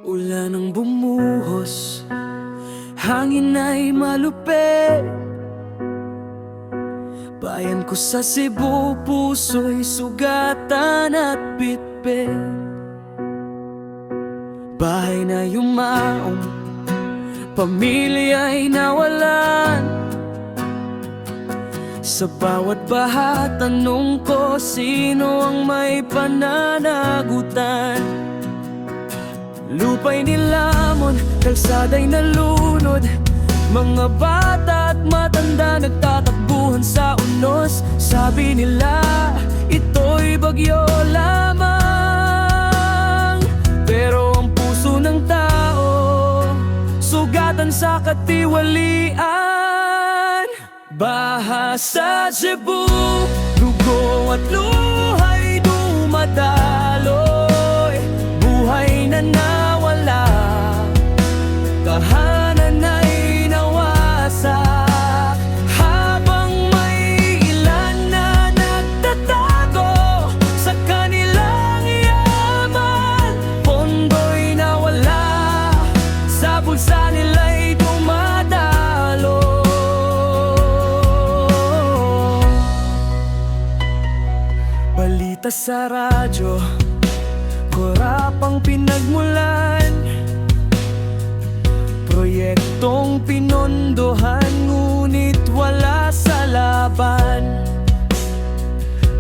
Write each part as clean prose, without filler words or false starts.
Ulan ang bumuhos, hangin ay malupit. Bayan ko sa Cebu, puso'y sugatan at bitbit. Bahay na yumaong, pamilya'y nawalan. Sa bawat baha, tanong ko, sino ang may pananagutan? Lupa'y nilamon, kalsada'y nalunod. Mga bata at matanda nagtatakbuhan sa unos. Sabi nila, ito'y bagyo lamang. Pero ang puso ng tao, sugatan sa katiwalian. Baha sa Cebu, dugo at luha'y dumadaloy. Buhay na nawala, tahanan ay nawasak. Habang may ilan na nagtatago sa kanilang yaman, pondo'y nawala, sa bulsa nila'y dumadalo. Balita sa radyo, korapang pinagmulan. Proyektong pinondohan, ngunit wala sa laban.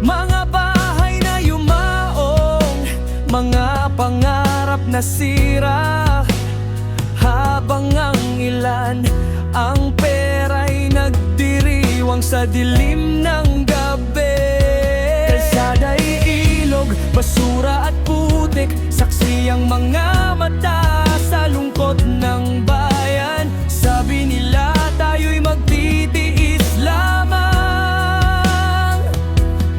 Mga bahay na yumaong, mga pangarap na sira. Habang ang ilan, ang pera'y nagdiriwang sa dilim ng gabi. Kalsada'y ilog, basura at putik, saksi ang mga mata sa lungkot ng bayan. Sabi nila tayo'y magtitiis lamang,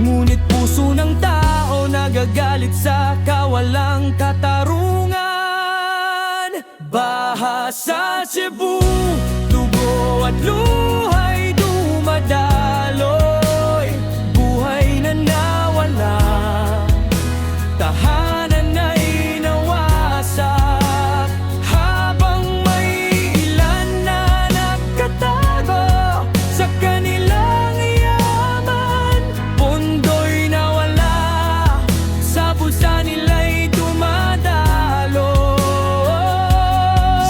ngunit puso ng tao nagagalit sa kawalang katarungan. Baha sa Cebu, dugo at luha'y dumadaloy. Buhay na nawala, tahanan ay nawasak. Habang may ilan na nagkatago sa kanilang yaman, pondo'y nawala, sa bulsa nila'y dumadalo.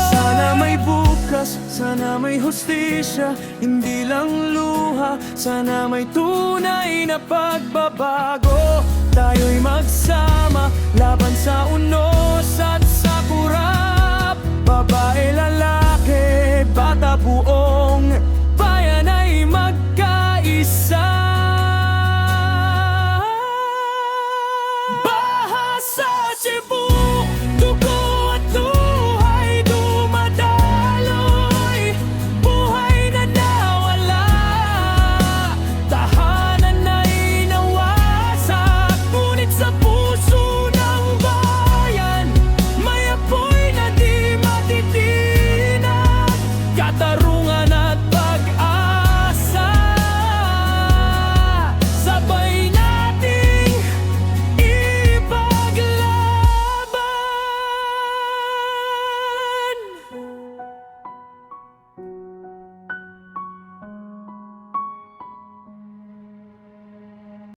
Sana may bukas, sana may hustisya, hindi lang luha. Sana may tunay na pagbabago. Tayo'y magsama, laban sa